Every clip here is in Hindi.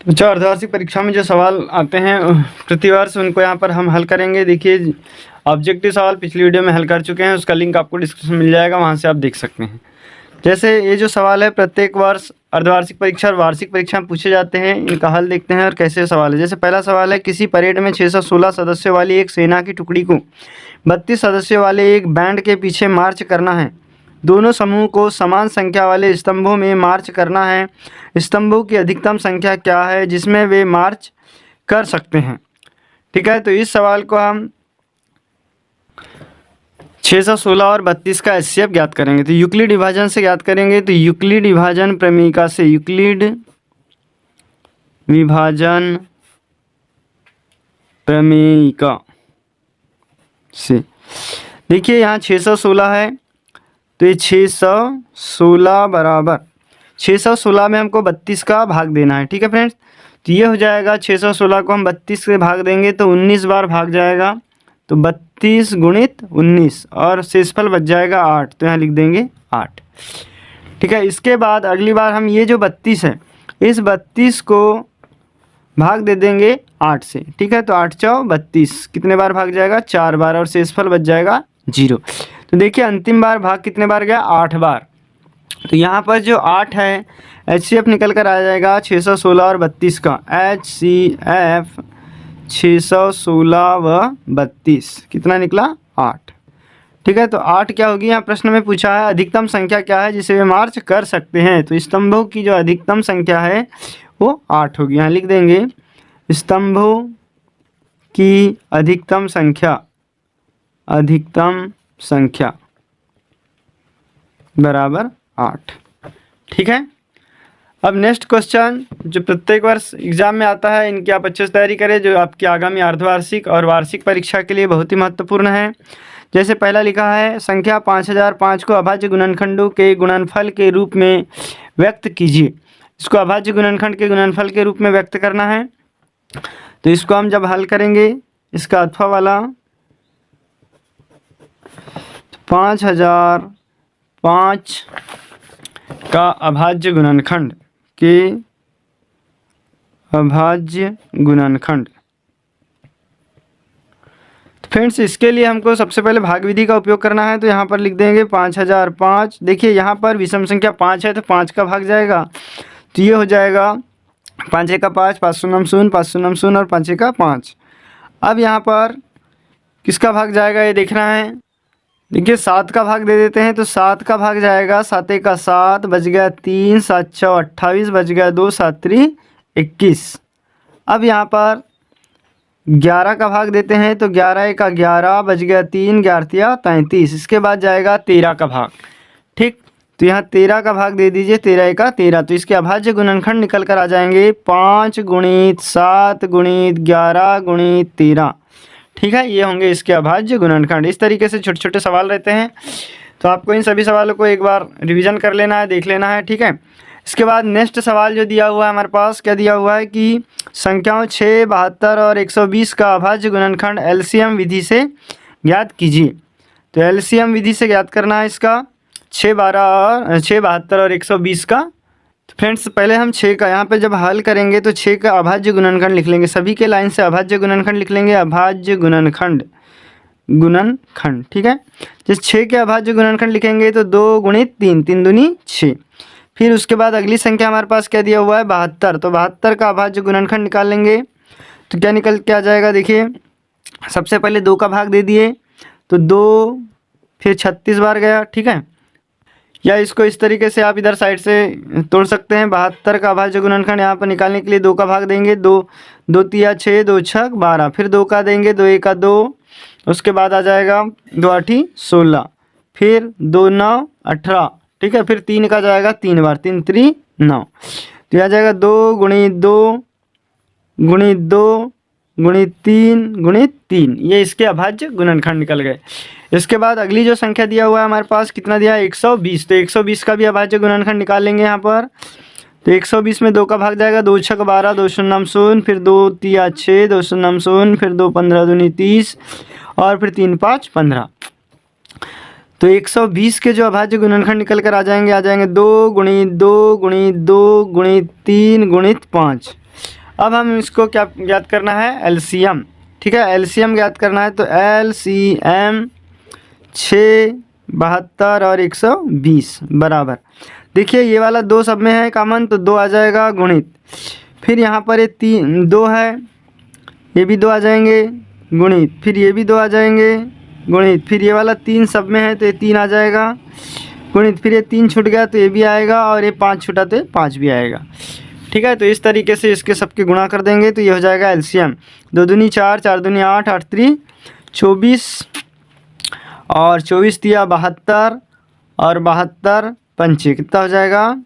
जो अर्धवार्षिक परीक्षा में जो सवाल आते हैं प्रतिवर्ष, उनको यहाँ पर हम हल करेंगे। देखिए ऑब्जेक्टिव सवाल पिछली वीडियो में हल कर चुके हैं, उसका लिंक आपको डिस्क्रिप्शन मिल जाएगा, वहाँ से आप देख सकते हैं। जैसे ये जो सवाल है प्रत्येक वर्ष अर्धवार्षिक परीक्षा और वार्षिक परीक्षा में पूछे जाते हैं, इनका हल देखते हैं और कैसे सवाल है। जैसे पहला सवाल है, किसी परेड में 616 सदस्यों वाली एक सेना की टुकड़ी को 32 सदस्यों वाले एक बैंड के पीछे मार्च करना है। दोनों समूह को समान संख्या वाले स्तंभों में मार्च करना है। स्तंभों की अधिकतम संख्या क्या है जिसमें वे मार्च कर सकते हैं। ठीक है, तो इस सवाल को हम 616 और 32 का एचसीएफ ज्ञात करेंगे। तो यूक्लिड विभाजन से ज्ञात करेंगे। तो यूक्लिड विभाजन प्रमेयिका से, यूक्लिड विभाजन प्रमेयिका से देखिए यहाँ 616 है, तो ये 616 बराबर 616 में हमको 32 का भाग देना है। ठीक है फ्रेंड्स, तो ये हो जाएगा 616 को हम 32 से भाग देंगे तो 19 बार भाग जाएगा, तो 32 गुणित 19 और शेषफल बच जाएगा 8, तो यहाँ लिख देंगे 8। ठीक है, इसके बाद अगली बार हम ये जो 32 है इस 32 को भाग दे देंगे 8 से। ठीक है, तो 8 चौ 32 कितने बार भाग जाएगा, 4 बार, और शेषफल बच जाएगा 0। तो देखिए अंतिम बार भाग कितने बार गया, 8 बार। तो यहाँ पर जो 8 है एचसीएफ निकल कर आ जाएगा 616 और 32 का। एचसीएफ 616 व 32 कितना निकला, 8। ठीक है, तो 8 क्या होगी, यहाँ प्रश्न में पूछा है अधिकतम संख्या क्या है जिसे वे मार्च कर सकते हैं। तो स्तंभों की जो अधिकतम संख्या है वो 8 होगी। यहाँ लिख देंगे स्तंभों की अधिकतम संख्या बराबर 8। ठीक है, अब नेक्स्ट क्वेश्चन जो प्रत्येक वर्ष एग्जाम में आता है, इनकी आप अच्छे से तैयारी करें, जो आपकी आगामी अर्धवार्षिक और वार्षिक परीक्षा के लिए बहुत ही महत्वपूर्ण है। जैसे पहला लिखा है, संख्या 5005 को अभाज्य गुणनखंडों के गुणनफल के रूप में व्यक्त कीजिए। इसको अभाज्य गुणनखंड के गुणनफल के रूप में व्यक्त करना है। तो इसको हम जब हल करेंगे, इसका अथवा वाला 5005 का अभाज्य गुणनखंड के अभाज्य गुणनखंड। फ्रेंड्स इसके लिए हमको सबसे पहले भाग विधि का उपयोग करना है। तो यहाँ पर लिख देंगे 5005। देखिए यहाँ पर विषम संख्या 5 है तो 5 का भाग जाएगा, तो ये हो जाएगा 5 का 5, 5 शून्य 0, 5 शून्य 0 और 5 का 5। अब यहाँ पर किसका भाग जाएगा ये देखना है। देखिए 7 का भाग दे देते हैं, तो 7 का भाग जाएगा, 7 का 7 बच गया 3, 7 6 28 बच गया 2, 7 3 21। अब यहाँ पर 11 का भाग देते हैं, तो 11 का 11 बच गया 3, 11 33। इसके बाद जाएगा 13 का भाग। ठीक, तो यहाँ 13 का भाग दे दीजिए, 13 का 13। तो इसके अभाज्य गुणनखंड निकल कर आ जाएंगे 5 गुणित 7 गुणित 11 गुणित 13। ठीक है, ये होंगे इसके अभाज्य गुणनखंड। इस तरीके से छोटे छोटे सवाल रहते हैं, तो आपको इन सभी सवालों को एक बार रिवीजन कर लेना है, देख लेना है। ठीक है, इसके बाद नेक्स्ट सवाल जो दिया हुआ है हमारे पास, क्या दिया हुआ है कि संख्याओं 6, 72 और 120 का अभाज्य गुणनखंड एलसीएम विधि से ज्ञात कीजिए। तो एलसीएम विधि से ज्ञात करना है इसका 6, 72 और 120 का। तो फ्रेंड्स पहले हम 6 का यहाँ पे जब हल करेंगे तो 6 का अभाज्य गुणनखंड लिख लेंगे, सभी के लाइन से अभाज्य गुणनखंड लिख लेंगे, अभाज्य गुणनखंड। ठीक है, जब 6 के अभाज्य गुणनखंड लिखेंगे तो 2 गुणित 3, 3 दूनी 6। फिर उसके बाद अगली संख्या हमारे पास क्या दिया हुआ है, 72। तो 72 का अभाज्य गुणनखंड निकाल लेंगे, तो क्या निकल के आ जाएगा। देखिए सबसे पहले 2 का भाग दे दिए, तो 2 फिर 36 बार गया। ठीक है, या इसको इस तरीके से आप इधर साइड से तोड़ सकते हैं। 72 का अभाज्य गुणनखंड यहाँ पर निकालने के लिए 2 का भाग देंगे, 2 2 3 6, 2 6 12, फिर 2 का देंगे, 2 1 2, उसके बाद आ जाएगा 2 8 16, फिर 2 9 18। ठीक है, फिर 3 का जाएगा 3 बार, 3 3 9, तो आ जाएगा 2 गुणित 2 गुणित 2 गुणित 3 गुणित 3। ये इसके अभाज्य गुणनखंड निकल गए। इसके बाद अगली जो संख्या दिया हुआ है हमारे पास, कितना दिया है, 120। तो 120 का भी अभाज्य गुणनखंड निकाल लेंगे यहाँ पर। तो 120 में 2 का भाग जाएगा, 2 6 12, 2 शून्य 0, फिर 2 3 6, 2 शून्य 0, फिर 2 15 दूनी 30, और फिर 3 5 15। तो 120 के जो अभाज्य गुणनखंड निकल कर आ जाएंगे 2 गुणित 2 गुणित 2 गुणित 3 गुणित 5। अब हम इसको क्या ज्ञात करना है, एलसीएम। ठीक है, एलसीएम ज्ञात करना है तो एलसीएम 6, 72 और 120 बराबर, देखिए ये वाला 2 सब में है कॉमन तो 2 आ जाएगा गुणित, फिर यहाँ पर ये 2 है, ये भी 2 आ जाएंगे गुणित, फिर ये भी 2 आ जाएंगे गुणित, फिर ये वाला 3 सब में है तो ये 3 आ जाएगा गुणित, फिर ये 3 छूट गया तो ये भी आएगा, और ये 5 छूटा तो 5 भी आएगा। ठीक है, तो इस तरीके से इसके सबके गुणा कर देंगे तो ये हो जाएगा एलसीएम। 2 दूनी 4, 4 दूनी 8, 8 3 24 और 24 दिया 72 और 72 पंचे कितना हो जाएगा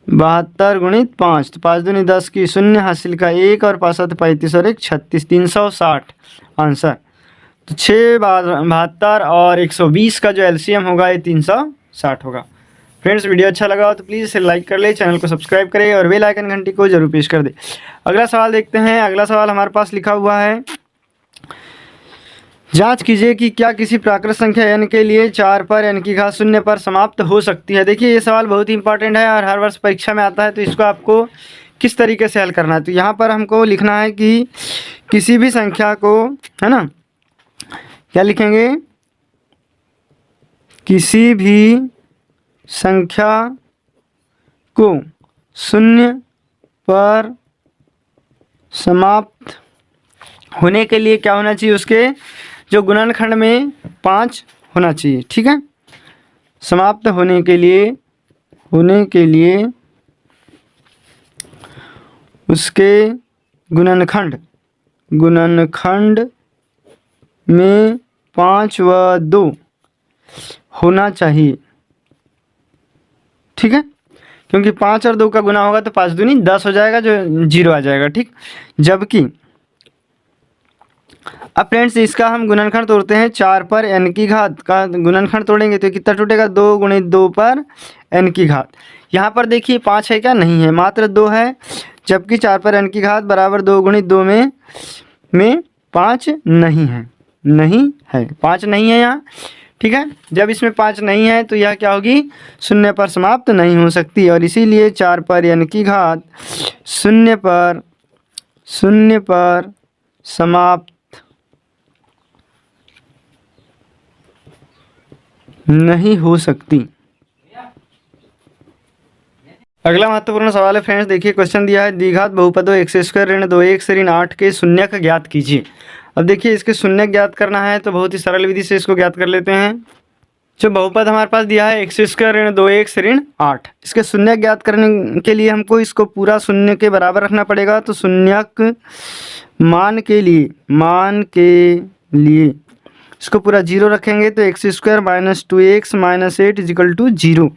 72 गुणित 5, तो 5 दूनी 10 की 0 हासिल का 1 और 5 7 35 और 1 36, 360 आंसर। तो 6, 72 और 120 का जो एलसीएम होगा ये 360 होगा। फ्रेंड्स वीडियो अच्छा लगा हो तो प्लीज़ इसे लाइक कर ले, चैनल को सब्सक्राइब करें और बेल आइकन घंटी को जरूर प्रेस कर दे। अगला सवाल देखते हैं। अगला सवाल हमारे पास लिखा हुआ है, जांच कीजिए कि क्या किसी प्राकृत संख्या n के लिए 4 पर n की घात 0 पर समाप्त हो सकती है। देखिए ये सवाल बहुत ही इंपॉर्टेंट है और हर वर्ष परीक्षा में आता है, तो इसको आपको किस तरीके से हल करना है। तो यहाँ पर हमको लिखना है कि किसी भी संख्या को, है ना, क्या लिखेंगे, किसी भी संख्या को 0 पर समाप्त होने के लिए क्या होना चाहिए, उसके जो गुणनखंड में 5 होना चाहिए। ठीक है, समाप्त होने के लिए उसके गुणनखंड में 5 व 2 होना चाहिए। ठीक है, क्योंकि 5 और 2 का गुना होगा तो 5 दूनी 10 हो जाएगा, जो 0 आ जाएगा। ठीक, जबकि अब फ्रेंड्स इसका हम गुणनखंड तोड़ते हैं, 4 पर n की घात का गुणनखंड तोड़ेंगे तो कितना टूटेगा, 2 गुणित 2 पर n की घात। यहाँ पर देखिए 5 है क्या, नहीं है, मात्र 2 है, जबकि 4 पर n की घात बराबर 2 गुणित 2 में 5 नहीं है, 5 नहीं है यहाँ। ठीक है, जब इसमें 5 नहीं है तो यह क्या होगी, 0 पर समाप्त नहीं हो सकती, और इसीलिए 4 पर n की घात 0 पर समाप्त नहीं हो सकती। अगला महत्वपूर्ण सवाल है फ्रेंड्स, देखिए क्वेश्चन दिया है, द्विघात बहुपदों x² ऋण 2x से ऋण 8 के शून्यक ज्ञात कीजिए। अब देखिए इसके शून्यक ज्ञात करना है तो बहुत ही सरल विधि से इसको ज्ञात कर लेते हैं। जो बहुपद हमारे पास दिया है x² ऋण 2x ऋण 8, इसके शून्यक ज्ञात करने के लिए हमको इसको पूरा शून्य के बराबर रखना पड़ेगा। तो शून्यक मान के लिए इसको पूरा 0 रखेंगे तो x² minus 2x minus 8 is equal to 0।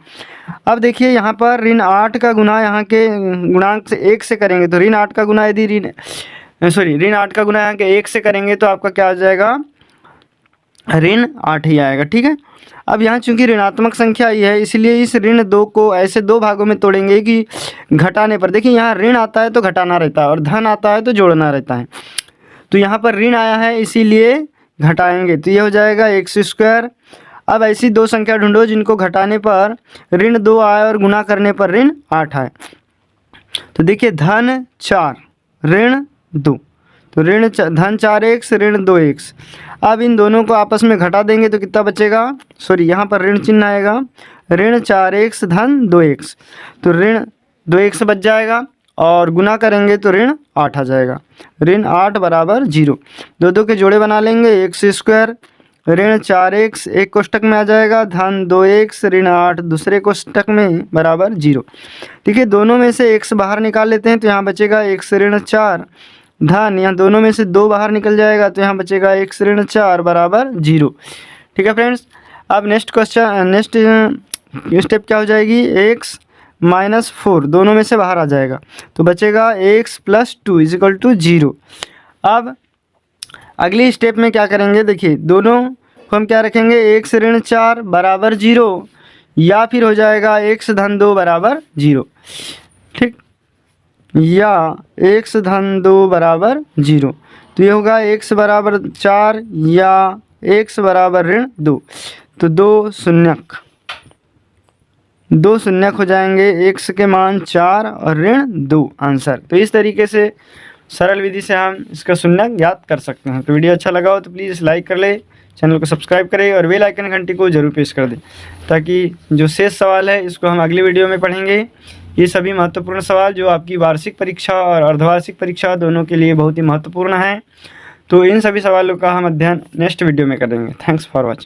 अब देखिए यहाँ पर ऋण 8 का गुना यहाँ के गुणांक से 1 से करेंगे तो ऋण 8 का गुना यदि ऋण 8 का गुना यहाँ के 1 से करेंगे तो आपका क्या आ जाएगा, ऋण 8 ही आएगा। ठीक है, अब यहाँ चूंकि ऋणात्मक संख्या ही है इसलिए इस ऋण 2 को ऐसे 2 भागों में तोड़ेंगे कि घटाने पर, देखिए यहाँ ऋण आता है तो घटाना रहता है और धन आता है तो जोड़ना रहता है। तो यहाँ पर ऋण आया है इसीलिए घटाएंगे तो ये हो जाएगा x²। अब ऐसी 2 संख्या ढूंढो जिनको घटाने पर ऋण 2 आए और गुना करने पर ऋण 8 आए। तो देखिए धन 4 ऋण 2, तो धन 4x ऋण 2x। अब इन दोनों को आपस में घटा देंगे तो कितना बचेगा, यहाँ पर ऋण चिन्ह आएगा, ऋण 4x धन 2x, तो ऋण 2x बच जाएगा और गुना करेंगे तो ऋण 8 आ जाएगा, ऋण 8 बराबर 0। 2 के जोड़े बना लेंगे, x² ऋण 4x एक कोष्टक में आ जाएगा, धन 2x ऋण 8 दूसरे कोष्टक में बराबर 0। देखिए दोनों में से x बाहर निकाल लेते हैं तो यहाँ बचेगा x ऋण 4 धन, यहाँ दोनों में से 2 बाहर निकल जाएगा तो यहाँ बचेगा x ऋण 4 बराबर 0। ठीक है फ्रेंड्स, अब नेक्स्ट स्टेप क्या हो जाएगी, x माइनस 4 दोनों में से बाहर आ जाएगा तो बचेगा x प्लस 2 इजिकल टू 0। अब अगली स्टेप में क्या करेंगे, देखिए दोनों को हम क्या रखेंगे, x ऋण 4 बराबर 0 या फिर हो जाएगा x धन 2 बराबर 0। ठीक, या x धन 2 बराबर 0, तो ये होगा x बराबर 4 या x बराबर ऋण 2, तो 2 शून्यक 2 शून्य हो जाएंगे, x के मान 4 और ऋण 2 आंसर। तो इस तरीके से सरल विधि से हम इसका शून्य ज्ञात कर सकते हैं। तो वीडियो अच्छा लगा हो तो प्लीज़ लाइक कर ले, चैनल को सब्सक्राइब करें और बेल आइकन घंटी को जरूर प्रेस कर दें, ताकि जो शेष सवाल है इसको हम अगली वीडियो में पढ़ेंगे। ये सभी महत्वपूर्ण सवाल जो आपकी वार्षिक परीक्षा और अर्धवार्षिक परीक्षा दोनों के लिए बहुत ही महत्वपूर्ण है। तो इन सभी सवालों का हम अध्ययन नेक्स्ट वीडियो में करेंगे। Thanks for watching.